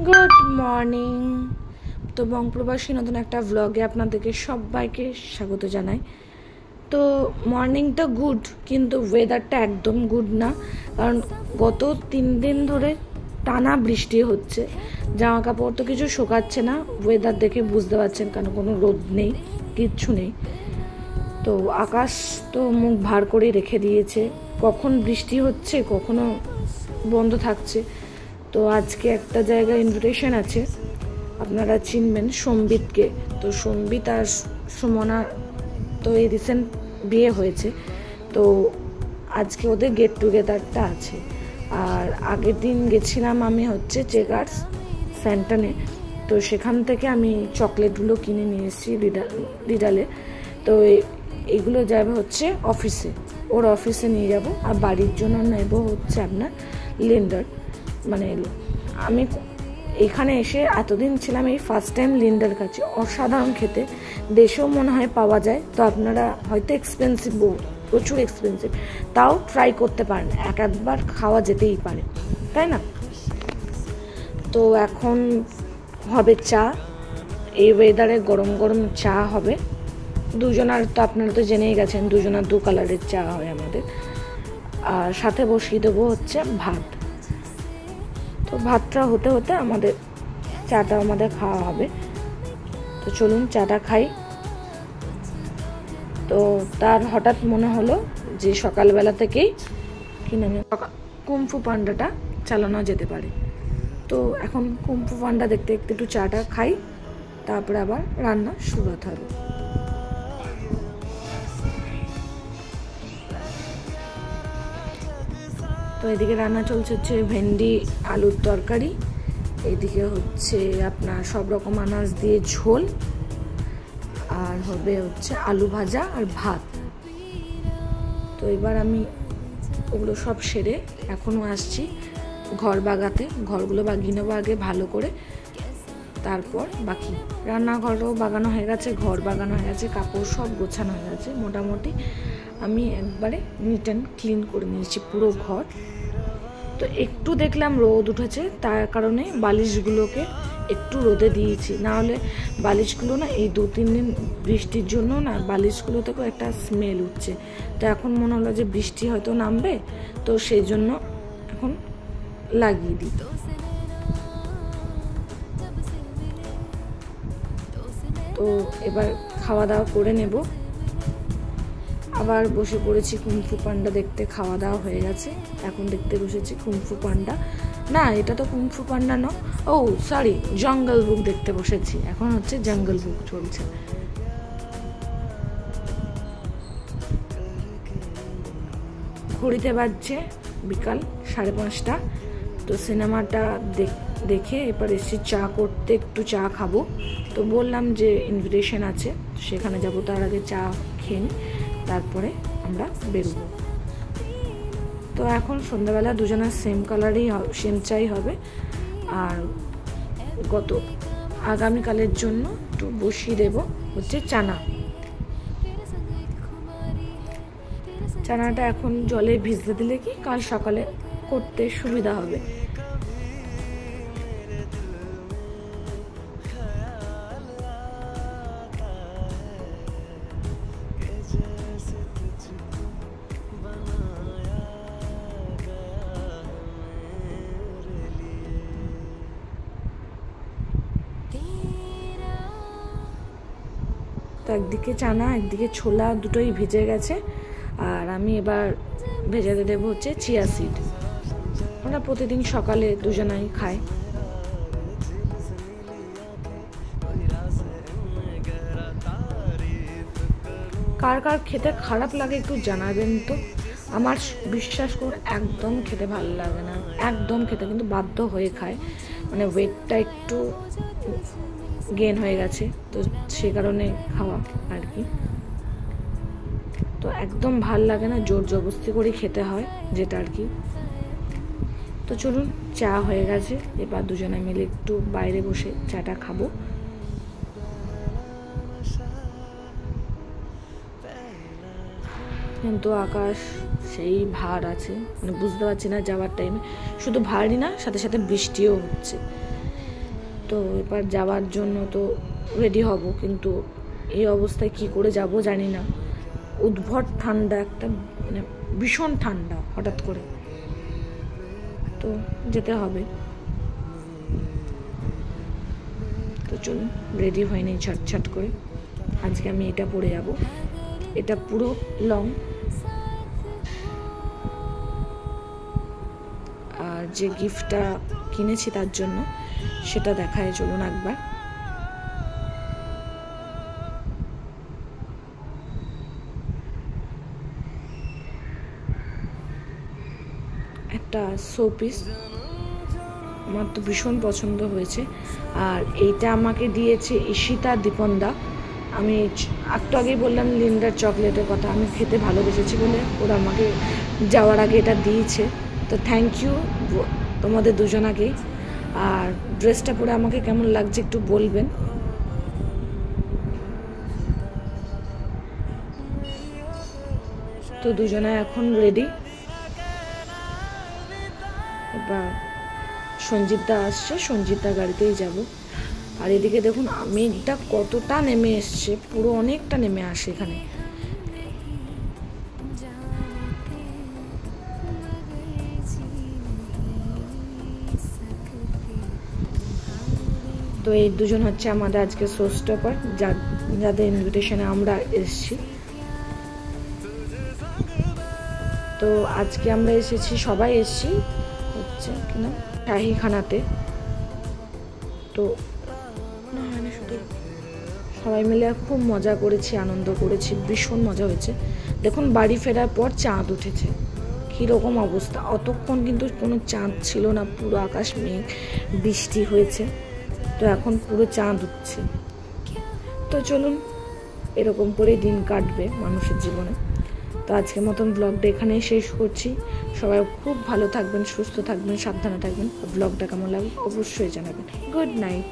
Good morning. তো বংপ্রবাসী নতুন একটা ভ্লগে আপনাদেরকে সবাইকে স্বাগত জানাই। তো মর্নিংটা গুড, কিন্তু ওয়েদারটা একদম গুড না, কারণ গত 3 দিন ধরে টানা বৃষ্টি হচ্ছে। জামা কাপড় তো কিছু শোকাচ্ছে না, ওয়েদার দেখে বুঝতে পারছেন, কারণ কোনো রোদ নেই, কিচ্ছু নেই। তো আকাশ তো মুখ ভার করে রেখে দিয়েছে, কখন বৃষ্টি হচ্ছে কখনো বন্ধ থাকছে। তো আজকে একটা জায়গায় ইনভিটেশন আছে, আপনারা চিনবেন সম্বিতকে। তো সম্বিত আর সুমনা তো এই রিসেন্ট বিয়ে হয়েছে, তো আজকে ওদের গেট টুগেদারটা আছে। আর আগের দিন গেছিলাম আমি হচ্ছে চেকার্স স্যান্টানে, তো সেখান থেকে আমি চকলেটগুলো কিনে নিয়ে এসেছি ডিডালে। তো এগুলো যাবে হচ্ছে অফিসে, ওর অফিসে নিয়ে যাব। আর বাড়ির জন্য নেব হচ্ছে আপনার লিন্ডার। মানে আমি এখানে এসে এতদিন ছিলাম, এই ফার্স্ট টাইম লিন্ডার কাছে। অসাধারণ খেতে, দেশেও মনে হয় পাওয়া যায়। তো আপনারা হয়তো এক্সপেন্সিভ, প্রচুর এক্সপেন্সিভ, তাও ট্রাই করতে পারেন, একবার খাওয়া যেতেই পারে, তাই না? তো এখন হবে চা, এই ওয়েদারে গরম গরম চা হবে। দুজনার তো আপনারা তো জেনেই গেছেন, দুজনার 2 কালারের চা হয় আমাদের। আর সাথে বসিয়ে দেবো হচ্ছে ভাত। তো ভাতটা হতে হতে চাটা আমাদের খাওয়া হবে। তো চলুন চাটা খাই। তো তার হঠাৎ মনে হলো যে সকালবেলা থেকেই কুমফু পান্ডাটা চালানো যেতে পারে। তো এখন কুমফু পান্ডা দেখতে দেখতে একটু চাটা খাই, তারপরে আবার রান্না শুরু হবে। তো এদিকে রান্না চলছে হচ্ছে ভেন্ডি আলুর তরকারি, এদিকে হচ্ছে আপনার সব রকম আনাজ দিয়ে ঝোল, আর হবে হচ্ছে আলু ভাজা আর ভাত। তো এবার আমি ওগুলো সব সেরে এখনও আসছি ঘর বাগাতে। ঘরগুলো বাগিয়ে নেবো আগে ভালো করে, তারপর বাকি রান্নাঘরও বাগানো হয়ে গেছে, ঘর বাগানো হয়ে গেছে, কাপড় সব গোছানো হয়ে গেছে। মোটামুটি আমি একবারে নিট অ্যান্ড ক্লিন করে নিয়েছি পুরো ঘর। তো একটু দেখলাম রোদ উঠেছে, তার কারণে বালিশগুলোকে একটু রোদে দিয়েছি, না হলে বালিশগুলো না এই 2-3 দিন বৃষ্টির জন্য না বালিশগুলো থেকেও একটা স্মেল উঠছে। তো এখন মনে হলো যে বৃষ্টি হয়তো নামবে, তো সেই জন্য এখন লাগিয়ে দিই। তো এবার খাওয়া দাওয়া করে নেব। আবার বসে পড়েছি কুমফু পান্ডা দেখতে। খাওয়া দাওয়া হয়ে গেছে, এখন দেখতে বসেছি কুমফু পান্ডা। না, এটা তো কুমফু পান্ডা না, ও সরি, জঙ্গল বুক দেখতে বসেছি। এখন হচ্ছে জঙ্গল বুক চলছে। ঘড়িতে বাজছে বিকাল 5:30। তো সিনেমাটা দেখে এবার এসেছি চা করতে, একটু চা খাবো। তো বললাম যে ইনভিটেশন আছে, সেখানে যাবো, তার আগে চা খেয়ে নিই, তারপরে আমরা বেরোবো। তো এখন সন্ধ্যাবেলা দুজনের সেম কালারই সেম চাই হবে। আর আগামীকালের জন্য একটু বসিয়ে দেব হচ্ছে চানাটা এখন জলে ভিজতে দিলে কি কাল সকালে করতে সুবিধা হবে। তো একদিকে চানা একদিকে ছোলা দুটোই ভিজে গেছে, আর আমি এবার ভেজাতে দেবো হচ্ছে চিয়া সিড। আমরা প্রতিদিন সকালে দুজনাই খাই। কার কার খেতে খারাপ লাগে একটু জানাবেন তো। আমার বিশ্বাস করে একদম খেতে ভালো লাগে না, একদম খেতে, কিন্তু বাধ্য হয়ে খায়। মানে ওয়েটটা একটু গেইন হয়ে গেছে, তো সে কারণে খাওয়া আর কি। তো একদম ভাল লাগে না, জোর জবরদস্তি করে খেতে হয় যেটা আর কি। তো চলুন, চা হয়ে গেছে, এবার দুজনে মিলে একটু বাইরে বসে চাটা খাবো। কিন্তু আকাশ সেই ভার আছে, মানে বুঝতে পারছি না যাওয়ার টাইমে শুধু ভারই না, সাথে সাথে বৃষ্টিও হচ্ছে। তো এবার যাওয়ার জন্য তো রেডি হব, কিন্তু এই অবস্থায় কি করে যাব জানি না। উদ্ভট ঠান্ডা, একটা মানে ভীষণ ঠান্ডা হঠাৎ করে, তো যেতে হবে। তো চলুন, রেডি হয়নি ঝটঝট করে। আজকে আমি এটা পরে যাব, এটা পুরো লং। আর যে গিফটটা কিনেছি তার জন্য সেটা দেখায়, চলুন একবার। একটা শোপিস, আমার তো ভীষণ পছন্দ হয়েছে। আর এইটা আমাকে দিয়েছে ঈশিতা দীপনদা। আমি একটু আগেই বললাম লিন্ডার চকলেটের কথা, আমি খেতে ভালোবেসেছি বলে ওরা আমাকে যাওয়ার আগে এটা দিয়েছে। তো থ্যাংক ইউ তোমাদের দুজনাকেই। আর ড্রেসটা পরে আমাকে কেমন লাগছে একটু বলবেন। তো দুজনে এখন রেডি। এবার সঞ্জিতদা আসছে, সঞ্জিতদার গাড়িতেই যাব। আর এদিকে দেখুন মেঘটা কতটা নেমে এসছে, পুরো অনেকটা নেমে আসে এখানে। তো এই দুজন হচ্ছে আমাদের আজকে শো স্টপার, যাদের ইনভিটেশনে আমরা এসেছি। তো আজকে আমরা এসেছি, সবাই এসেছি হচ্ছে কিনা শাহিখানাতে। তো সবাই মিলে খুব মজা করেছি, আনন্দ করেছি, ভীষণ মজা হয়েছে। দেখুন বাড়ি ফেরার পর চাঁদ উঠেছে, কীরকম অবস্থা। অতক্ষণ কিন্তু কোনো চাঁদ ছিল না, পুরো আকাশ মেঘ, বৃষ্টি হয়েছে। তো এখন পুরো চাঁদ উঠছে। তো চলুন, এরকম করে দিন কাটবে মানুষের জীবনে। তো আজকের মতন ব্লগটা এখানেই শেষ করছি। সবাই খুব ভালো থাকবেন, সুস্থ থাকবেন, সাবধানে থাকবেন। ব্লগটা কেমন লাগবে অবশ্যই জানাবেন। Good night.